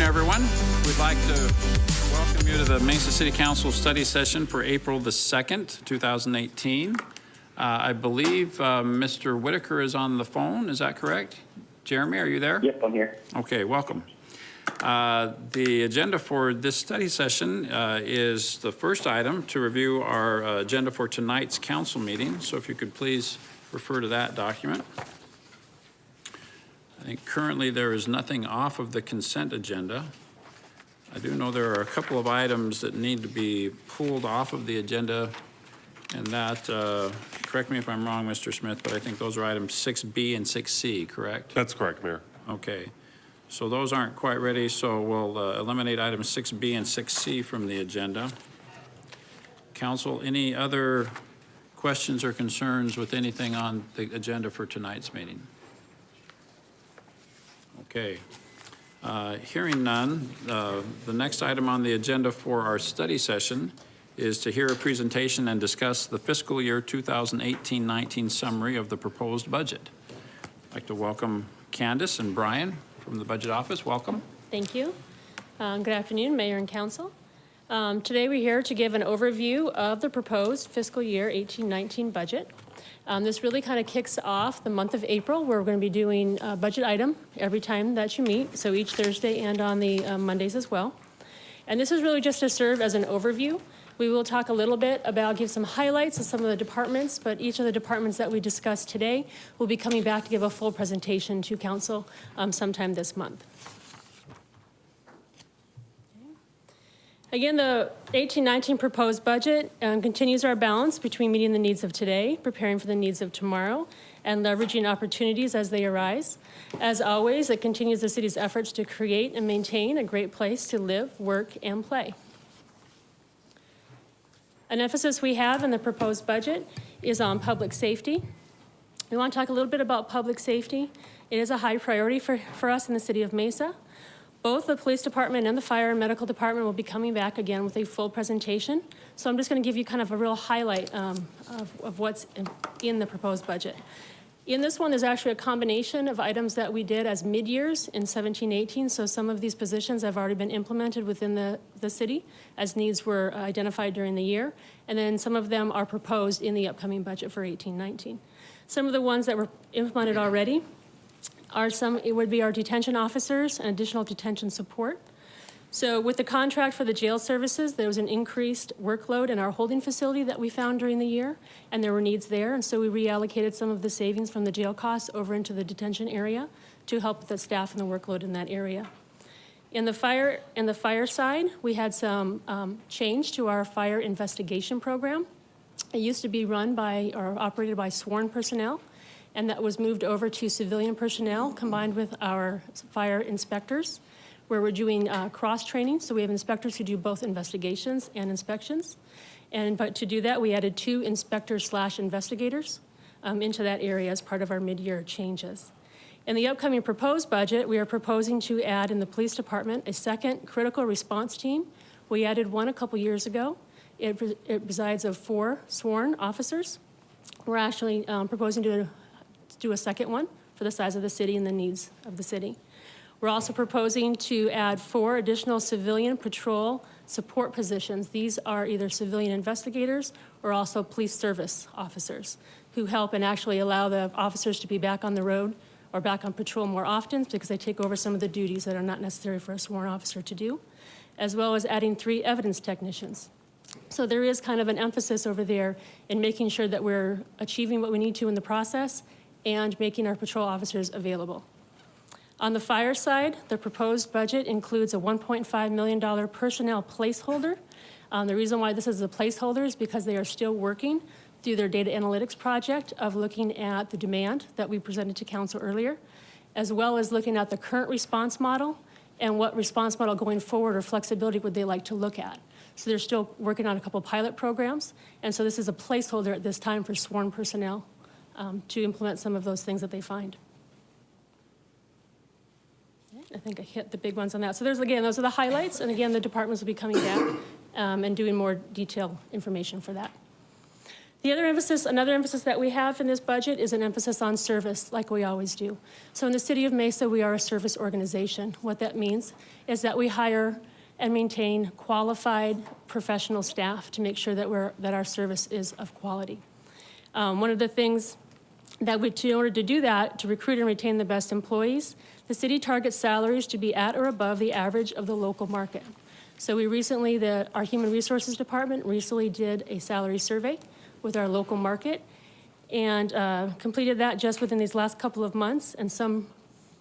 everyone. We'd like to welcome you to the Mesa City Council study session for April the 2nd, 2018. I believe Mr. Whitaker is on the phone. Is that correct? Jeremy, are you there? Yep, I'm here. Okay, welcome. The agenda for this study session is the first item to review our agenda for tonight's council meeting. So if you could please refer to that document. I think currently there is nothing off of the consent agenda. I do know there are a couple of items that need to be pulled off of the agenda, and that, correct me if I'm wrong, Mr. Smith, but I think those are items 6B and 6C, correct? That's correct, Mayor. Okay. So those aren't quite ready, so we'll eliminate items 6B and 6C from the agenda. Council, any other questions or concerns with anything on the agenda for tonight's meeting? Okay. Hearing none, the next item on the agenda for our study session is to hear a presentation and discuss the fiscal year 2018-19 summary of the proposed budget. I'd like to welcome Candace and Brian from the Budget Office. Welcome. Thank you. Good afternoon, Mayor and Council. Today we're here to give an overview of the proposed fiscal year 18-19 budget. This really kind of kicks off the month of April, where we're going to be doing a budget item every time that you meet, so each Thursday and on the Mondays as well. And this is really just to serve as an overview. We will talk a little bit about, give some highlights of some of the departments, but each of the departments that we discussed today will be coming back to give a full presentation to Council sometime this month. Again, the 18-19 proposed budget continues our balance between meeting the needs of today, preparing for the needs of tomorrow, and leveraging opportunities as they arise. As always, it continues the city's efforts to create and maintain a great place to live, work, and play. An emphasis we have in the proposed budget is on public safety. We want to talk a little bit about public safety. It is a high priority for us in the city of Mesa. Both the police department and the fire and medical department will be coming back again with a full presentation. So I'm just going to give you kind of a real highlight of what's in the proposed budget. In this one, there's actually a combination of items that we did as mid-years in 17-18. So some of these positions have already been implemented within the city as needs were identified during the year. And then some of them are proposed in the upcoming budget for 18-19. Some of the ones that were implemented already it would be our detention officers and additional detention support. So with the contract for the jail services, there was an increased workload in our holding facility that we found during the year, and there were needs there. And so we reallocated some of the savings from the jail costs over into the detention area to help with the staff and the workload in that area. In the fire side, we had some change to our fire investigation program. It used to be run by or operated by sworn personnel, and that was moved over to civilian personnel combined with our fire inspectors, where we're doing cross-training. So we have inspectors who do both investigations and inspections. But to do that, we added 2 inspectors/investigators into that area as part of our mid-year changes. In the upcoming proposed budget, we are proposing to add in the police department a second critical response team. We added one a couple years ago. It resides of 4 sworn officers. We're actually proposing to do a second one for the size of the city and the needs of the city. We're also proposing to add 4 additional civilian patrol support positions. These are either civilian investigators or also police service officers who help and actually allow the officers to be back on the road or back on patrol more often because they take over some of the duties that are not necessary for a sworn officer to do, as well as adding 3 evidence technicians. So there is kind of an emphasis over there in making sure that we're achieving what we need to in the process and making our patrol officers available. On the fire side, the proposed budget includes a $1.5 million personnel placeholder. The reason why this is a placeholder is because they are still working through their data analytics project of looking at the demand that we presented to council earlier, as well as looking at the current response model and what response model going forward or flexibility would they like to look at. So they're still working on a couple pilot programs, and so this is a placeholder at this time for sworn personnel to implement some of those things that they find. I think I hit the big ones on that. So those are the highlights, and again, the departments will be coming back and doing more detailed information for that. Another emphasis that we have in this budget is an emphasis on service, like we always do. So in the city of Mesa, we are a service organization. What that means is that we hire and maintain qualified professional staff to make sure that our service is of quality. One of the things that in order to do that, to recruit and retain the best employees, the city targets salaries to be at or above the average of the local market. So our Human Resources Department recently did a salary survey with our local market and completed that just within these last couple of months, and some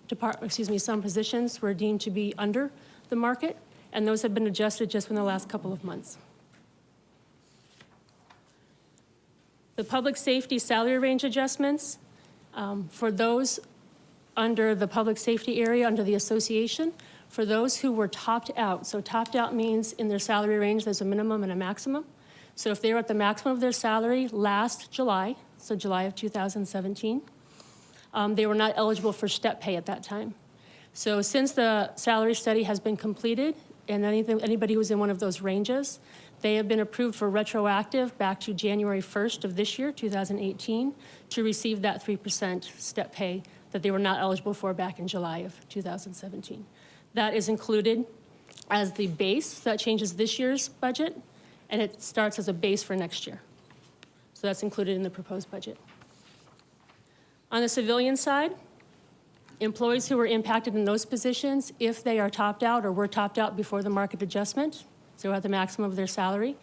positions were deemed to be under the market, and those have been adjusted just in the last couple of months. The public safety salary range adjustments, for those under the public safety area, under the association, for those who were topped out. So topped out means in their salary range, there's a minimum and a maximum. So if they were at the maximum of their salary last July, so July of 2017, they were not eligible for step pay at that time. So since the salary study has been completed, and anybody who was in one of those ranges, they have been approved for retroactive back to January 1st of this year, 2018, to receive that 3% step pay that they were not eligible for back in July of 2017. That is included as the base, so that changes this year's budget, and it starts as a base for next year. So that's included in the proposed budget. On the civilian side, employees who were impacted in those positions, if they are topped out or were topped out before the market adjustment, so at the maximum of their salary,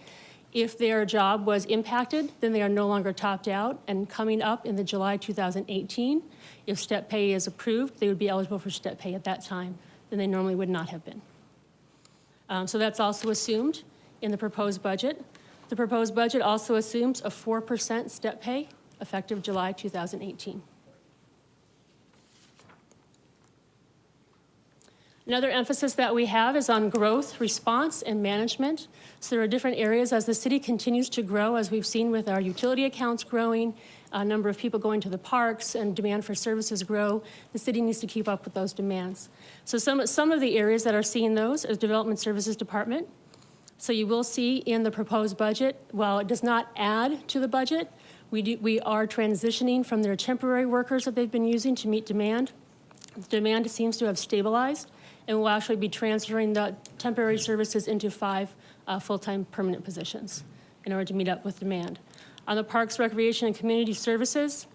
if their job was impacted, then they are no longer topped out, and coming up in the July 2018, if step pay is approved, they would be eligible for step pay at that time, then they normally would not have been. So that's also assumed in the proposed budget. The proposed budget also assumes a 4% step pay effective July 2018. Another emphasis that we have is on growth, response, and management. So there are different areas as the city continues to grow, as we've seen with our utility accounts growing, a number of people going to the parks, and demand for services grow. The city needs to keep up with those demands. So some of the areas that are seeing those is Development Services Department. So you will see in the proposed budget, while it does not add to the budget, we are transitioning from their temporary workers that they've been using to meet demand. The demand seems to have stabilized, and we'll actually be transferring the temporary services into 5 full-time permanent positions in order to meet up with demand. On the Parks, Recreation, and Community Services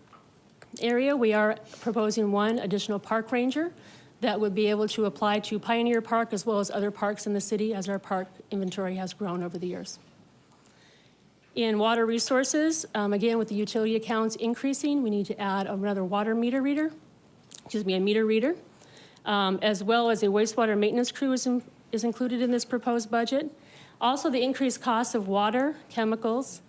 area, we are proposing 1 additional park ranger that would be able to apply to Pioneer Park as well as other parks in the city as our park inventory has grown over the years. In water resources, again, with the utility accounts increasing, we need to add another a meter reader, as well as a wastewater maintenance crew is included in this proposed budget. Also, the increased cost of water, chemicals,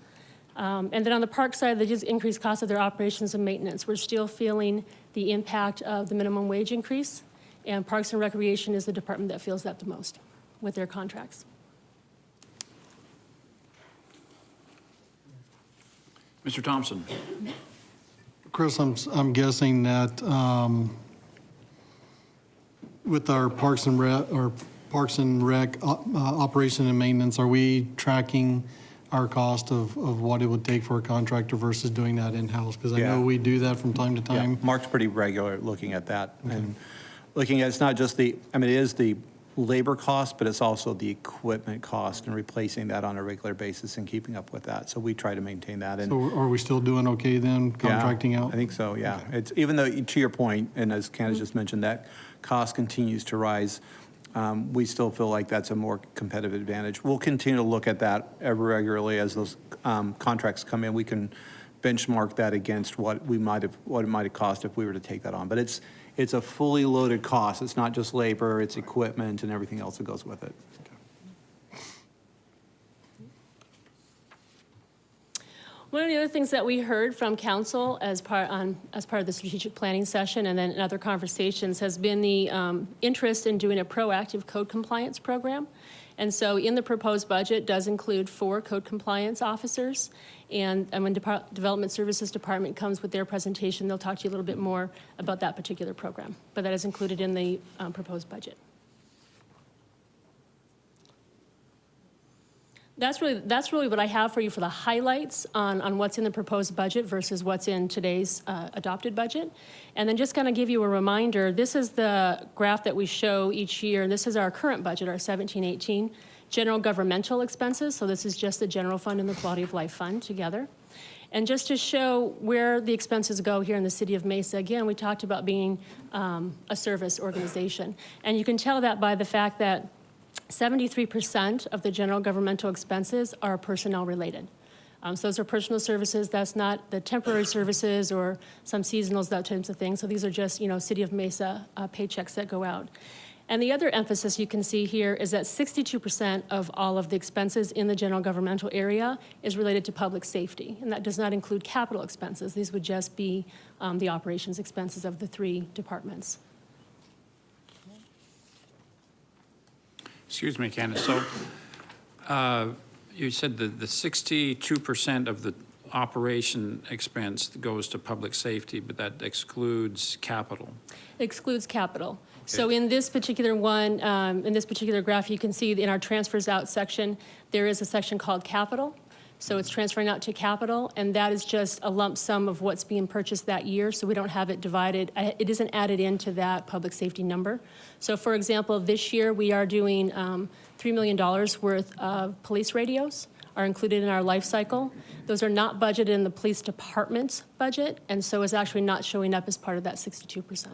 and then on the park side, the increased cost of their operations and maintenance. We're still feeling the impact of the minimum wage increase, and Parks and Recreation is the department that feels that the most with their contracts. Mr. Thompson. Chris, I'm guessing that with our Parks and Rec operation and maintenance, are we tracking our cost of what it would take for a contractor versus doing that in-house? Because I know we do that from time to time. Yeah, Mark's pretty regular looking at that. Okay. And looking at, it's not just it is the labor cost, but it's also the equipment cost and replacing that on a regular basis and keeping up with that. So we try to maintain that. And so are we still doing okay then, contracting out? I think so, yeah. Okay. It's, even though, to your point, and as Candace just mentioned, that cost continues to rise, we still feel like that's a more competitive advantage. We'll continue to look at that regularly as those contracts come in. We can benchmark that against what it might have cost if we were to take that on. But it's a fully loaded cost. It's not just labor, it's equipment and everything else that goes with it. One of the other things that we heard from council as part of the strategic planning session and then in other conversations has been the interest in doing a proactive code compliance program. And so in the proposed budget does include 4 code compliance officers. And when Development Services Department comes with their presentation, they'll talk to you a little bit more about that particular program. But that is included in the proposed budget. That's really what I have for you for the highlights on what's in the proposed budget versus what's in today's adopted budget. And then just kind of give you a reminder, this is the graph that we show each year. This is our current budget, our 17-18 general governmental expenses. So this is just the general fund and the quality of life fund together. And just to show where the expenses go here in the city of Mesa, again, we talked about being a service organization. And you can tell that by the fact that 73% of the general governmental expenses are personnel related. So those are personal services. That's not the temporary services or some seasonals, that types of things. So these are just, City of Mesa paychecks that go out. And the other emphasis you can see here is that 62% of all of the expenses in the general governmental area is related to public safety. And that does not include capital expenses. These would just be the operations expenses of the three departments. Excuse me, Candace. So you said that the 62% of the operation expense goes to public safety, but that excludes capital. Excludes capital. So in this particular one, in this particular graph, you can see in our transfers out section, there is a section called capital. So it's transferring out to capital, and that is just a lump sum of what's being purchased that year, so we don't have it divided. It isn't added into that public safety number. So for example, this year we are doing $3 million worth of police radios are included in our life cycle. Those are not budgeted in the police department's budget, and so is actually not showing up as part of that 62%.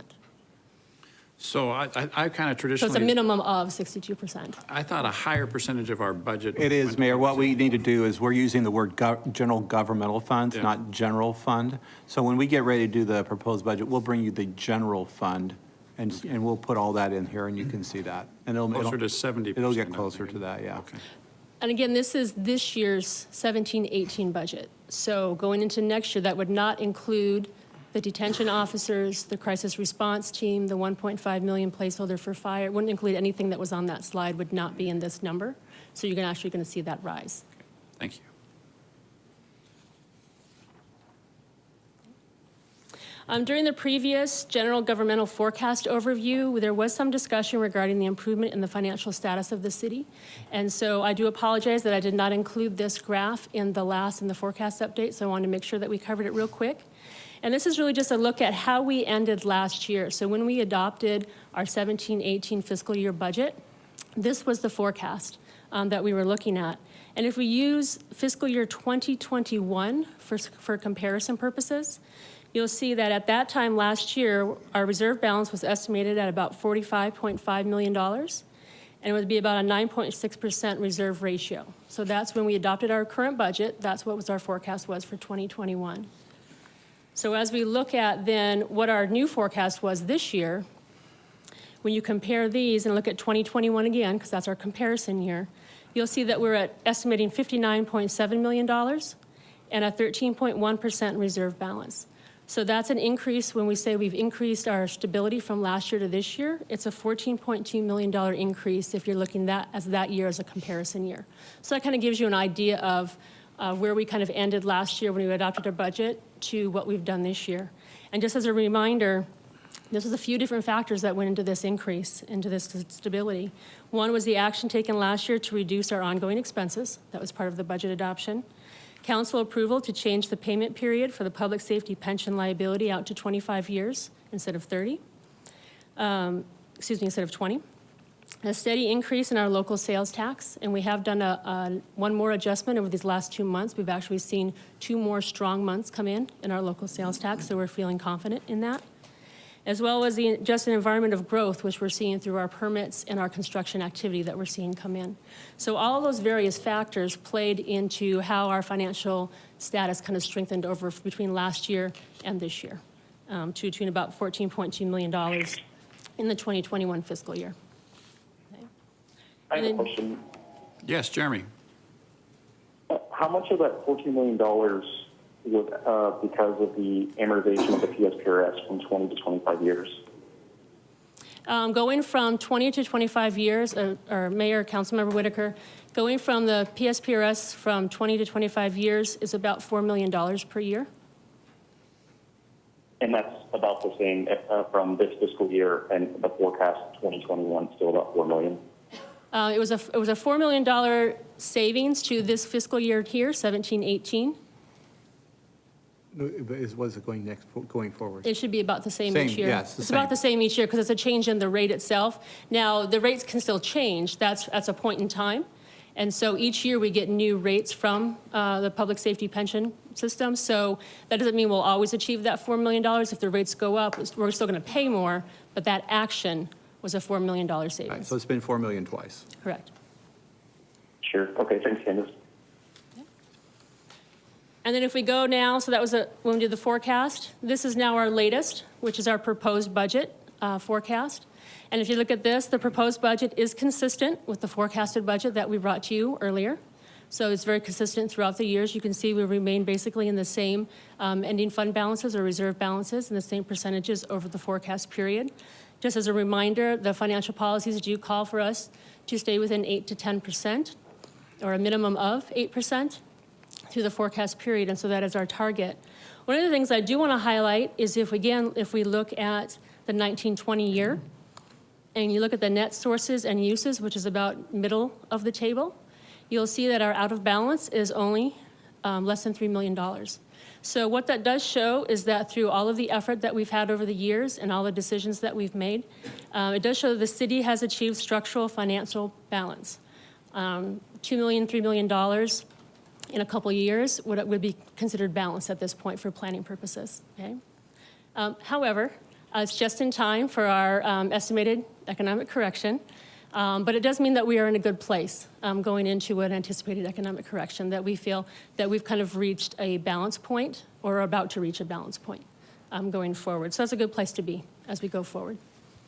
So I kind of traditionally. So it's a minimum of 62%. I thought a higher percentage of our budget. It is, went to Mayor. What public we need to do is we're using the word general governmental funds, Yeah. not general fund. So when we get ready to do the proposed budget, we'll bring you the general fund, and we'll put all that in here, and you can see that. And Closer to 70%. It'll get I'm closer to thinking. that, yeah. Okay. And again, this is this year's 17-18 budget. So going into next year, that would not include the detention officers, the crisis response team, the 1.5 million placeholder for fire. It wouldn't include anything that was on that slide, would not be in this number. So you're actually going to see that rise. Thank you. During the previous general governmental forecast overview, there was some discussion regarding the improvement in the financial status of the city. And so I do apologize that I did not include this graph in the forecast update, so I wanted to make sure that we covered it real quick. And this is really just a look at how we ended last year. So when we adopted our 17-18 fiscal year budget, this was the forecast that we were looking at. And if we use fiscal year 2021 for comparison purposes, you'll see that at that time last year, our reserve balance was estimated at about $45.5 million, and it would be about a 9.6% reserve ratio. So that's when we adopted our current budget. That's what our forecast was for 2021. So as we look at then what our new forecast was this year, when you compare these and look at 2021 again, because that's our comparison year, you'll see that we're at estimating $59.7 million and a 13.1% reserve balance. So that's an increase. When we say we've increased our stability from last year to this year, it's a $14.2 million increase if you're looking at that year as a comparison year. So that kind of gives you an idea of where we kind of ended last year when we adopted our budget to what we've done this year. And just as a reminder, this was a few different factors that went into this increase, into this stability. One was the action taken last year to reduce our ongoing expenses. That was part of the budget adoption. Council approval to change the payment period for the public safety pension liability out to 25 years instead of 30. Instead of 20. A steady increase in our local sales tax, and we have done one more adjustment over these last 2 months. We've actually seen 2 more strong months come in our local sales tax, so we're feeling confident in that. As well as just an environment of growth, which we're seeing through our permits and our construction activity that we're seeing come in. So all of those various factors played into how our financial status kind of strengthened over between last year and this year, to between about $14.2 million in the 2021 fiscal year. I have a question. Yes, Jeremy. How much of that $14 million was because of the amortization of the PSPRS from 20 to 25 years? Going from 20 to 25 years, or Mayor, Councilmember Whitaker, going from the PSPRS from 20 to 25 years is about $4 million per year. And that's about the same from this fiscal year, and the forecast 2021 still about $4 million. It was a $4 million savings to this fiscal year here, 17-18. Was it going forward? It should be about the same Same, each year. yes, the It's about same. the same each year because it's a change in the rate itself. Now, the rates can still change. That's a point in time. And so each year we get new rates from the public safety pension system. So that doesn't mean we'll always achieve that $4 million. If the rates go up, we're still going to pay more, but that action was a $4 million Right, savings. so it's been 4 million twice. Correct. Sure. Okay, thanks, Candace. And then if we go now, so that was when we did the forecast. This is now our latest, which is our proposed budget forecast. And if you look at this, the proposed budget is consistent with the forecasted budget that we brought to you earlier. So it's very consistent throughout the years. You can see we remain basically in the same ending fund balances or reserve balances in the same percentages over the forecast period. Just as a reminder, the financial policies do call for us to stay within 8 to 10%, or a minimum of 8%. Through the forecast period, and so that is our target. One of the things I do want to highlight is if we look at the 1920 year, and you look at the net sources and uses, which is about middle of the table, you'll see that our out of balance is only less than $3 million. So what that does show is that through all of the effort that we've had over the years and all the decisions that we've made, it does show that the city has achieved structural financial balance. $2 million, $3 million in a couple years would be considered balanced at this point for planning purposes, okay? However, it's just in time for our estimated economic correction, but it does mean that we are in a good place going into an anticipated economic correction, that we feel that we've kind of reached a balance point or are about to reach a balance point going forward. So that's a good place to be as we go forward.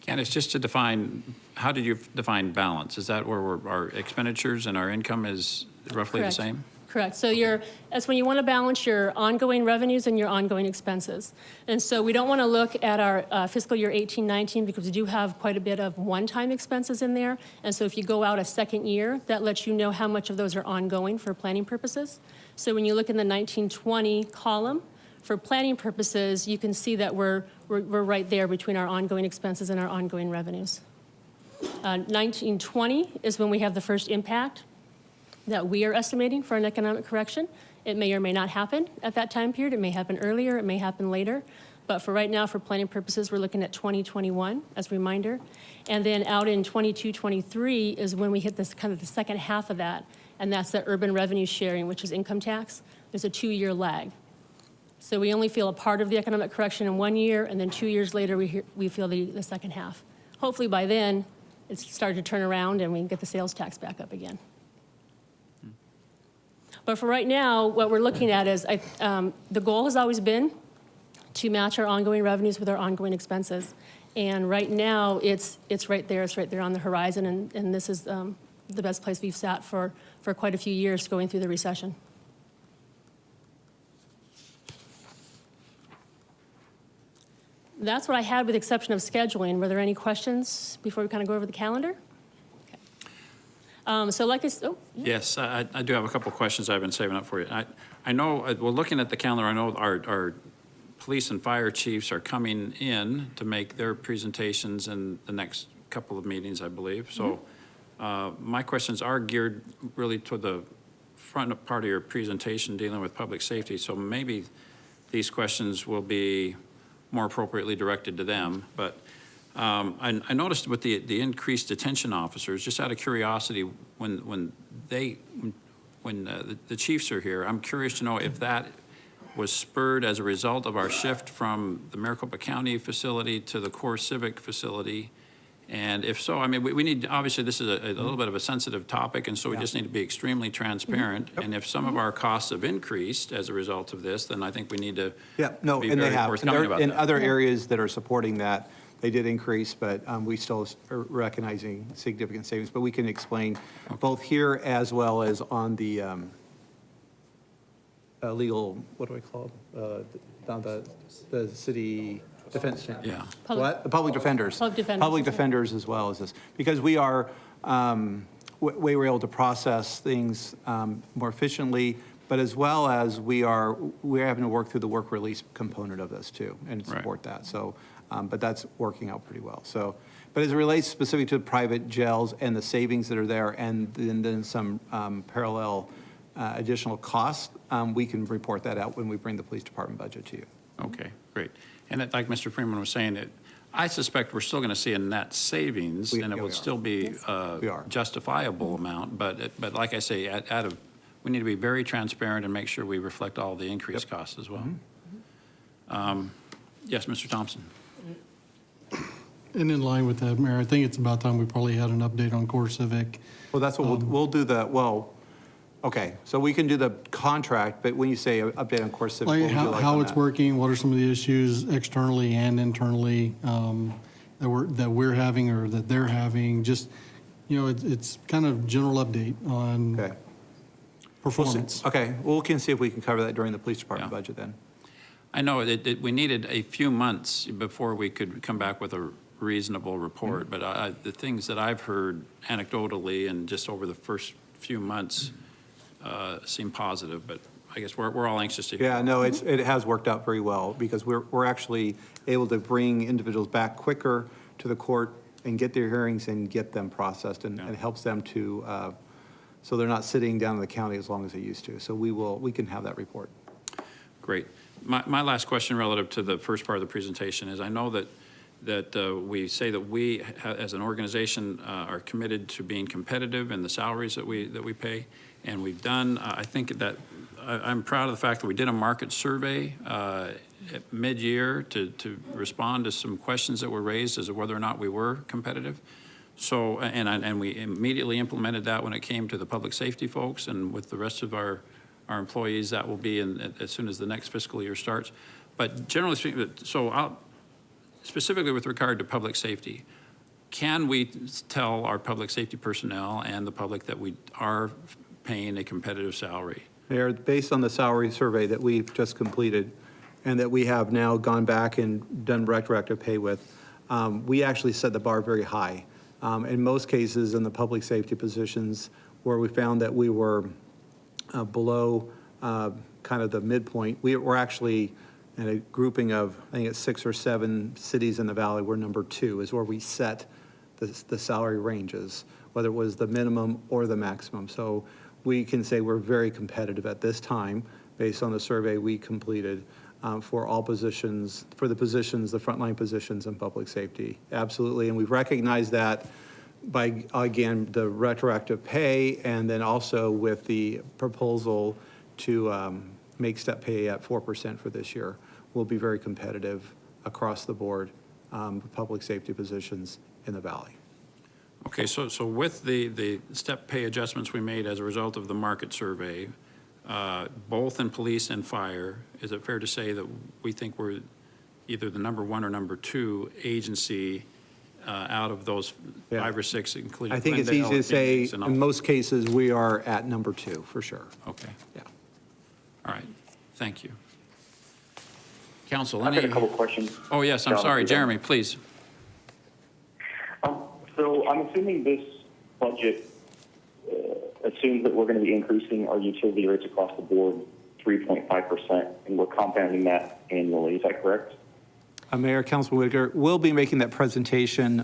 Candace, just to define, how did you define balance? Is that where our expenditures and our income is roughly Correct. the same? Correct. So that's when you want to balance your ongoing revenues and your ongoing expenses. And so we don't want to look at our fiscal year 18-19 because we do have quite a bit of one-time expenses in there. And so if you go out a second year, that lets you know how much of those are ongoing for planning purposes. So when you look in the 1920 column, for planning purposes, you can see that we're right there between our ongoing expenses and our ongoing revenues. 1920 is when we have the first impact that we are estimating for an economic correction. It may or may not happen at that time period. It may happen earlier, it may happen later. But for right now, for planning purposes, we're looking at 2021 as a reminder. And then out in 22, 23 is when we hit this kind of the second half of that, and that's the urban revenue sharing, which is income tax. There's a 2-year lag. So we only feel a part of the economic correction in 1 year, and then 2 years later, we feel the second half. Hopefully by then, it's started to turn around and we can get the sales tax back up again. But for right now, what we're looking at is the goal has always been to match our ongoing revenues with our ongoing expenses. And right now, it's right there. It's right there on the horizon. And this is the best place we've sat for quite a few years going through the recession. That's what I had with the exception of scheduling. Were there any questions before we kind of go over the calendar? So like I said, Yes, I do have a couple of questions I've been saving up for you. I know, well, looking at the calendar, I know our police and fire chiefs are coming in to make their presentations in the next couple of meetings, I believe. So my questions are geared really to the front part of your presentation dealing with public safety. So maybe these questions will be more appropriately directed to them. But I noticed with the increased detention officers, just out of curiosity, when the chiefs are here, I'm curious to know if that was spurred as a result of our shift from the Maricopa County facility to the core civic facility. And if so, I mean, we need, obviously, this is a little bit of a sensitive topic, and so we just need to be extremely transparent. And if some of our costs have increased as a result of this, then I think we need to Yeah, no, be and they very have. forthcoming about In that. other areas that are supporting that, they did increase, but we still are recognizing significant savings. But we can explain both here as well as on the legal, what do I call it? Down the city defense. Yeah. What? The public defenders. Public defenders. Public defenders as well as this. Because we are, we were able to process things more efficiently, but as well as we're having to work through the work release component of this too and support that. So, but that's working out pretty well. So, But as it relates specific to private jails and the savings that are there, and then some parallel additional costs, we can report that out when we bring the police department budget to you. Okay, great. And like Mr. Freeman was saying, I suspect we're still going to see a net savings, and it we would are. still be We are. a justifiable amount, but like I say, we need to be very transparent and make sure we reflect all the increased costs as well. Yes, Mr. Thompson? And in line with that, Mayor, I think it's about time we probably had an update on Core Civic. Well, that's what we'll do okay, so we can do the contract, but when you say update on Core Civic, what Like would you like how on it's that? working, what are some of the issues externally and internally that we're having or that they're having, just, it's kind of general update on Okay. performance. Okay, well, we can see if we can cover that during the police department Yeah. budget then. I know we needed a few months before we could come back with a reasonable report, but the things that I've heard anecdotally and just over the first few months seem positive, but I guess we're all anxious to hear. Yeah, no, it has worked out very well because we're actually able to bring individuals back quicker to the court and get their hearings and get them processed, and it helps them to, so they're not sitting down in the county as long as they used to. So we can have that report. Great. My last question relative to the first part of the presentation is I know that we say that we, as an organization, are committed to being competitive in the salaries that we pay. And we've done, I think that, I'm proud of the fact that we did a market survey at mid-year to respond to some questions that were raised as to whether or not we were competitive. So, and we immediately implemented that when it came to the public safety folks, and with the rest of our employees, that will be as soon as the next fiscal year starts. But generally speaking, specifically with regard to public safety, can we tell our public safety personnel and the public that we are paying a competitive salary? Mayor, based on the salary survey that we've just completed and that we have now gone back and done retroactive pay with, we actually set the bar very high. In most cases, in the public safety positions where we found that we were below kind of the midpoint, we're actually in a grouping of, I think it's 6 or 7 cities in the valley, we're number 2 is where we set the salary ranges, whether it was the minimum or the maximum. So we can say we're very competitive at this time based on the survey we completed for all positions, for the frontline positions in public safety. Absolutely, and we've recognized that by, again, the retroactive pay, and then also with the proposal to make step pay at 4% for this year. We'll be very competitive across the board with public safety positions in the valley. Okay, so with the step pay adjustments we made as a result of the market survey, both in police and fire, is it fair to say that we think we're either the number 1 or number 2 agency out of those 5 or 6, including I think it's Glendale, easy to say, Phoenix, and all? in most cases, we are at number 2, for sure. Okay, Yeah. all right, thank you. Council, I've got any? a couple questions. Oh, yes, I'm John, sorry, if you don't- Jeremy, please. So I'm assuming this budget assumes that we're going to be increasing our utility rates across the board 3.5%, and we're compounding that annually. Is that correct? Mayor, Councilman Whitaker, we'll be making that presentation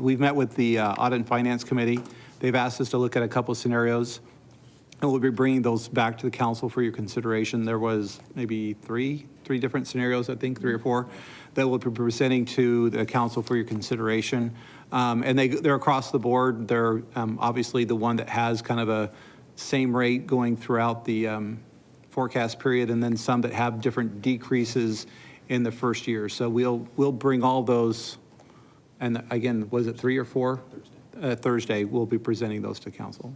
we've met with the Audit and Finance Committee. They've asked us to look at a couple of scenarios, and we'll be bringing those back to the council for your consideration. There was maybe three different scenarios, I think, 3 or 4, that we'll be presenting to the council for your consideration. And they're across the board. They're obviously the one that has kind of a same rate going throughout the forecast period, and then some that have different decreases in the first year. So we'll bring all those, and again, was it 3 or 4? Thursday, we'll be presenting those to council.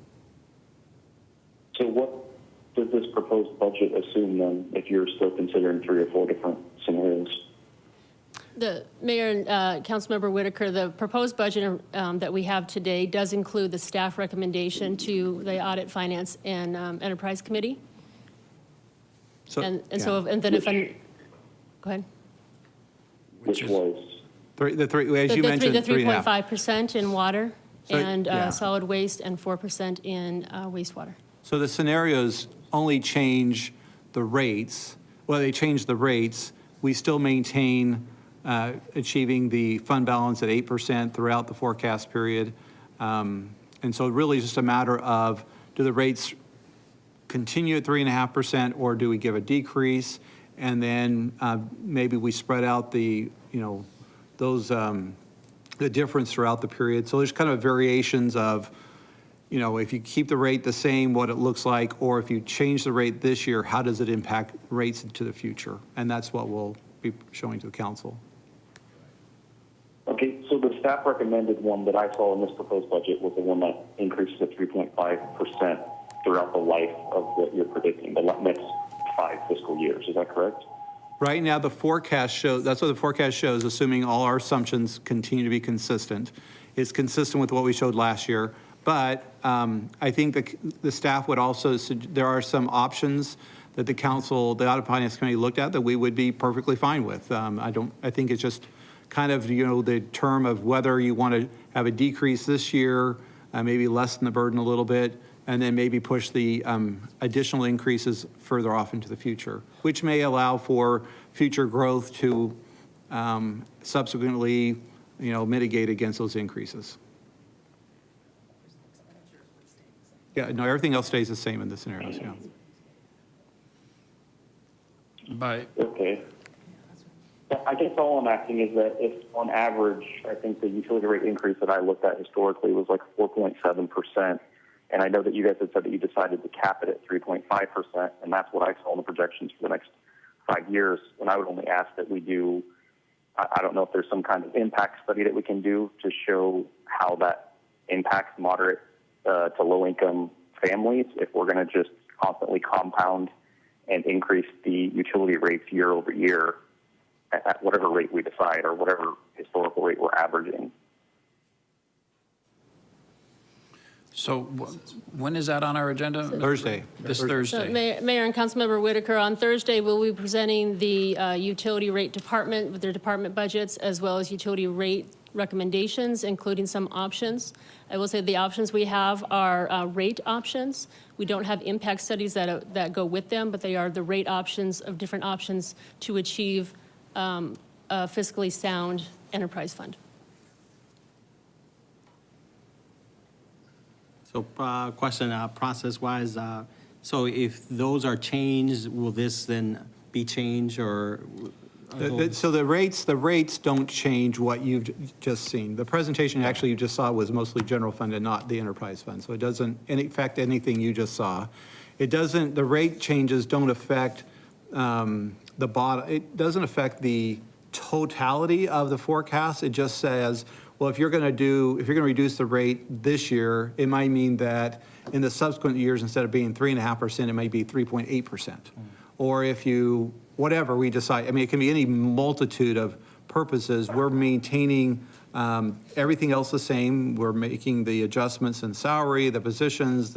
So what does this proposed budget assume then, if you're still considering 3 or 4 different scenarios? The Mayor and Councilmember Whitaker, the proposed budget that we have today does include the staff recommendation to the Audit, Finance, and Enterprise Committee. So, And yeah. so, and then if I'm, go ahead. Which was? The three, as you mentioned, The 3.5. 3.5% in water So, and yeah. solid waste, and 4% in wastewater. So the scenarios only change the rates. Well, they change the rates. We still maintain achieving the fund balance at 8% throughout the forecast period. And so really it's just a matter of, do the rates continue at 3.5%, or do we give a decrease? And then maybe we spread out the, the difference throughout the period. So there's kind of variations of, if you keep the rate the same, what it looks like, or if you change the rate this year, how does it impact rates into the future? And that's what we'll be showing to the council. Okay, so the staff recommended one that I saw in this proposed budget was the one that increases to 3.5% throughout the life of what you're predicting, the next 5 fiscal years. Is that correct? Right now, the forecast shows, that's what the forecast shows, assuming all our assumptions continue to be consistent. It's consistent with what we showed last year. I think the staff would also, there are some options that the council, the Audit Finance Committee looked at that we would be perfectly fine with. I think it's just kind of, the term of whether you want to have a decrease this year, maybe lessen the burden a little bit, and then maybe push the additional increases further off into the future, which may allow for future growth to subsequently, mitigate against those increases. Yeah, no, everything else stays the same in this scenario, yeah. Okay. I guess all I'm asking is that if, on average, I think the utility rate increase that I looked at historically was like 4.7%, and I know that you guys had said that you decided to cap it at 3.5%, and that's what I saw in the projections for the next 5 years. And I would only ask that we do, I don't know if there's some kind of impact study that we can do to show how that impacts moderate to low-income families if we're going to just constantly compound and increase the utility rates year over year at whatever rate we decide or whatever historical rate we're averaging. So when is that on our agenda? Thursday. This So Thursday. Mayor and Councilmember Whitaker, on Thursday, we'll be presenting the utility rate department with their department budgets, as well as utility rate recommendations, including some options. I will say the options we have are rate options. We don't have impact studies that go with them, but they are the rate options of different options to achieve a fiscally sound enterprise fund. So question, process-wise, so if those are changed, will this then be changed, or? So the rates don't change what you've just seen. The presentation actually you just saw was mostly general fund and not the enterprise fund. So it doesn't affect anything you just saw. It doesn't, the rate changes don't affect the bottom, it doesn't affect the totality of the forecast. It just says, well, if you're going to reduce the rate this year, it might mean that in the subsequent years, instead of being 3.5%, it might be 3.8%. Or if you, whatever we decide, I mean, it can be any multitude of purposes. We're maintaining everything else the same. We're making the adjustments in salary, the positions,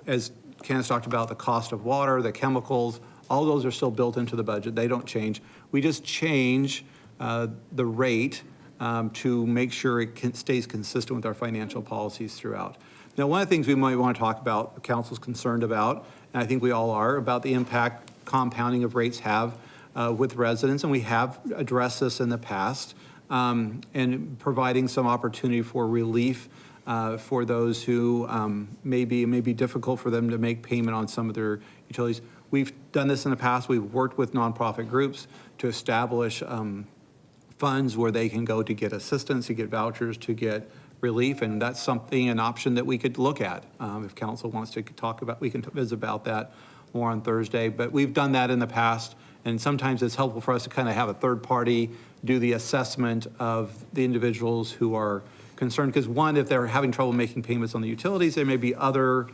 as Candace talked about, the cost of water, the chemicals, all those are still built into the budget. They don't change. We just change the rate to make sure it stays consistent with our financial policies throughout. Now, one of the things we might want to talk about, the council's concerned about, and I think we all are, about the impact compounding of rates have with residents, and we have addressed this in the past, and providing some opportunity for relief for those who may be difficult for them to make payment on some of their utilities. We've done this in the past. We've worked with nonprofit groups to establish funds where they can go to get assistance, to get vouchers, to get relief, and that's something, an option that we could look at. If council wants to talk about, we can visit about that more on Thursday, but we've done that in the past, and sometimes it's helpful for us to kind of have a third party do the assessment of the individuals who are concerned, because one, if they're having trouble making payments on the utilities, there may be other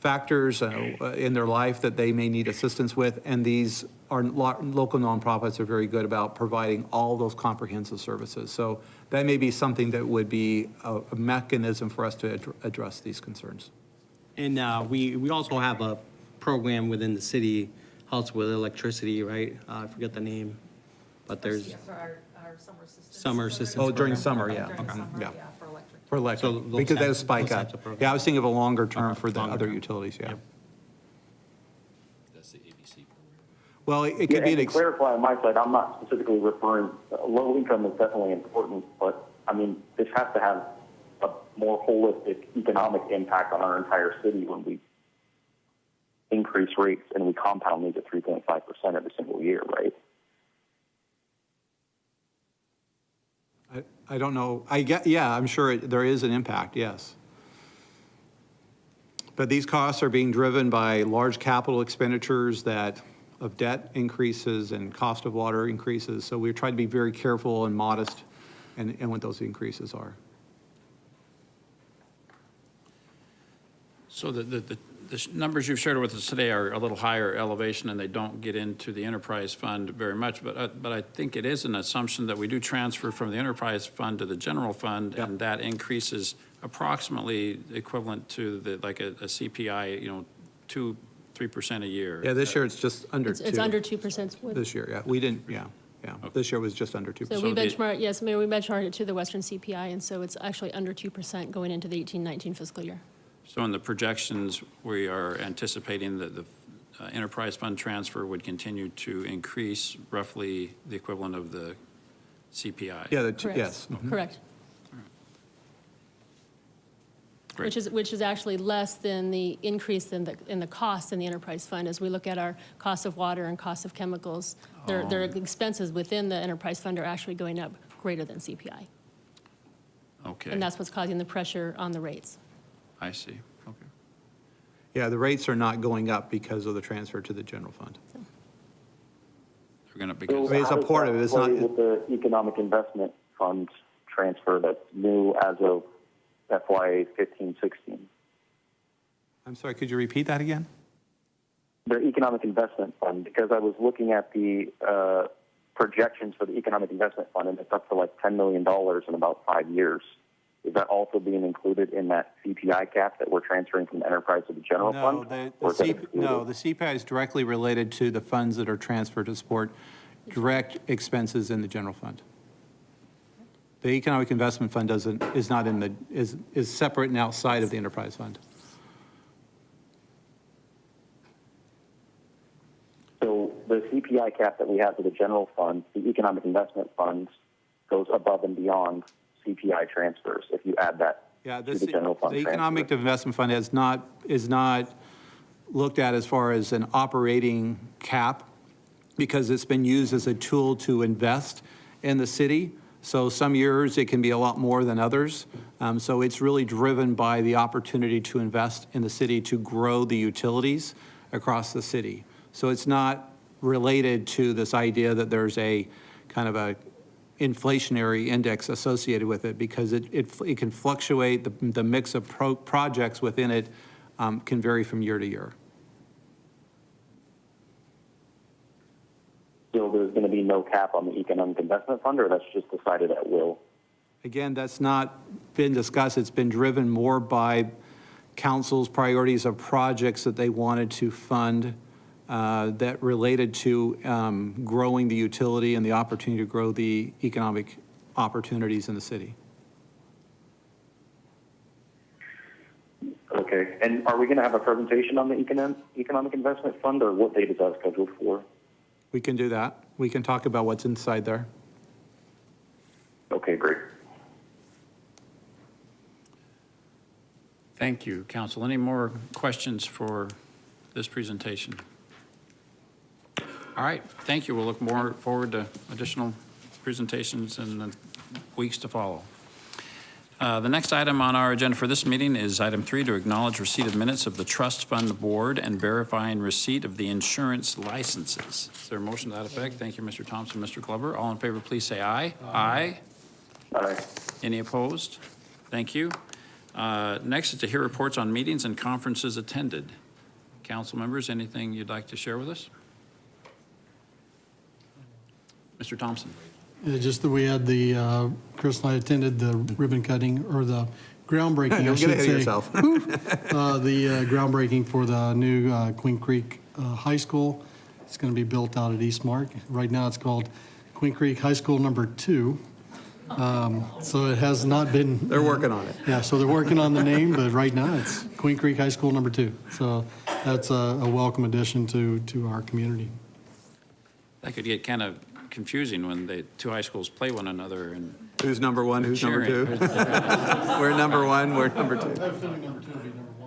factors in their life that they may need assistance with, and these are local nonprofits are very good about providing all those comprehensive services. So that may be something that would be a mechanism for us to address these concerns. And we also have a program within the city, helps with electricity, right? I forget the name, but there's. For our summer assistance. Summer assistance. Oh, during summer, yeah. During Okay. summer, Yeah. for electric. For electric, So those because they types- spike those up. types of programs. Yeah, I was thinking of a longer term Okay, for the longer other term. utilities, yeah. Yep. That's the ABC program. Well, it Yeah, could be and an, to clarify on my side, I'm not specifically referring, low income is definitely important, but I mean, this has to have a more holistic economic impact on our entire city when we increase rates and we compound these at 3.5% every single year, right? I don't know, yeah, I'm sure there is an impact, yes. But these costs are being driven by large capital expenditures of debt increases and cost of water increases. So we're trying to be very careful and modest in what those increases are. So the numbers you've shared with us today are a little higher elevation, and they don't get into the enterprise fund very much, but I think it is an assumption that we do transfer from the enterprise fund to the general fund, Yep. and that increases approximately equivalent to like a CPI, 2-3% a year. Yeah, this year it's just under 2. It's under 2%. This year, yeah. We didn't, yeah. This year was just under 2%. So we the- benchmark, yes, Mayor, we benchmark it to the Western CPI, and so it's actually under 2% going into the 18-19 fiscal year. So in the projections, we are anticipating that the enterprise fund transfer would continue to increase roughly the equivalent of the CPI. Yeah, Correct. yes. Mhm. Correct. Great. Which is actually less than the increase in the cost in the enterprise fund. As we look at our cost of water and cost of chemicals, their expenses within the enterprise fund are actually going up greater than CPI. Okay, And that's what's causing the pressure on the rates. I see. Okay. Yeah, the rates are not going up because of the transfer to the general fund. We're going to, So because, It's a how does part that of it. It's play not- with the economic investment fund transfer that's new as of FY 15-16. I'm sorry, could you repeat that again? The economic investment fund, because I was looking at the projections for the economic investment fund, and it's up to like $10 million in about 5 years. Is that also being included in that CPI cap that we're transferring from the enterprise to the general fund? Or is that excluded? The CPI is directly related to the funds that are transferred to support direct expenses in the general fund. The economic investment fund is separate and outside of the enterprise fund. So the CPI cap that we have for the general fund, the economic investment fund goes above and beyond CPI transfers if you add that Yeah, to the general fund the economic transfer. investment fund is not looked at as far as an operating cap because it's been used as a tool to invest in the city. So some years it can be a lot more than others. So it's really driven by the opportunity to invest in the city to grow the utilities across the city. So it's not related to this idea that there's a kind of a inflationary index associated with it because it can fluctuate. The mix of projects within it can vary from year to year. So there's going to be no cap on the economic investment fund, or that's just decided at will? Again, that's not been discussed. It's been driven more by council's priorities of projects that they wanted to fund that related to growing the utility and the opportunity to grow the economic opportunities in the city. Okay. And are we going to have a presentation on the economic investment fund, or what date is that scheduled for? We can do that. We can talk about what's inside there. Okay, great. thank you, council. Any more questions for this presentation? All right, thank you. We'll look more forward to additional presentations in the weeks to follow. The next item on our agenda for this meeting is item 3, to acknowledge receipt of minutes of the trust fund board and verifying receipt of the insurance licenses. Is there a motion to that effect? Thank you, Mr. Thompson, Mr. Glover. All in favor, please say aye. Aye. Aye. Any opposed? Thank you. Next is to hear reports on meetings and conferences attended. Council members, anything you'd like to share with us? Mr. Thompson. Just that we had Chris and I attended the ribbon cutting, or the groundbreaking, I Don't get should ahead of say. yourself. The groundbreaking for the new Queen Creek High School. It's going to be built out at East Mark. Right now, it's called Queen Creek High School number 2. So it has not been. They're working on it. Yeah, so they're working on the name, but right now it's Queen Creek High School number 2. So that's a welcome addition to our community. That could get kind of confusing when the two high schools play one another and Who's number one, who's number two? cheering. We're number one, we're number two.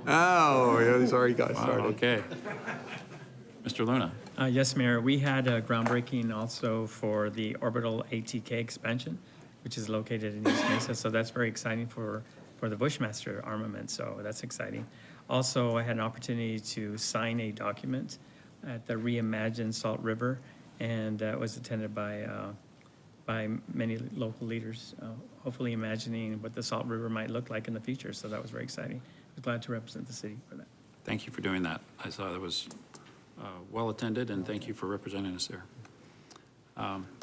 Oh, yeah, he's already got Wow, started. okay. Mr. Luna? Yes, Mayor. We had a groundbreaking also for the orbital ATK expansion, which is located in East Mesa. So that's very exciting for the Bushmaster armament. So that's exciting. Also, I had an opportunity to sign a document at the Reimagine Salt River, and it was attended by many local leaders, hopefully imagining what the Salt River might look like in the future. So that was very exciting. I was glad to represent the city for that. Thank you for doing that. I saw that was well-attended, and thank you for representing us there.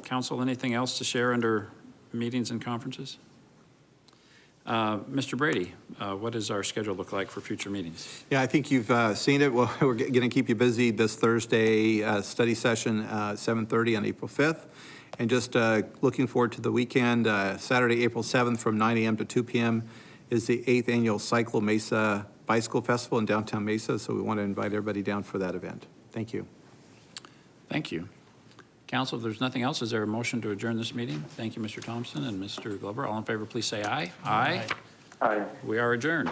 Council, anything else to share under meetings and conferences? Mr. Brady, what does our schedule look like for future meetings? Yeah, I think you've seen it. Well, we're going to keep you busy this Thursday, study session, 7:30 on April 5th. And just looking forward to the weekend, Saturday, April 7th from 9 a.m. to 2 p.m. is the 8th Annual Cyclo Mesa Bicycle Festival in downtown Mesa. So we want to invite everybody down for that event. Thank you. Thank you. Council, if there's nothing else, is there a motion to adjourn this meeting? Thank you, Mr. Thompson and Mr. Glover. All in favor, please say aye. Aye. Aye. We are adjourned.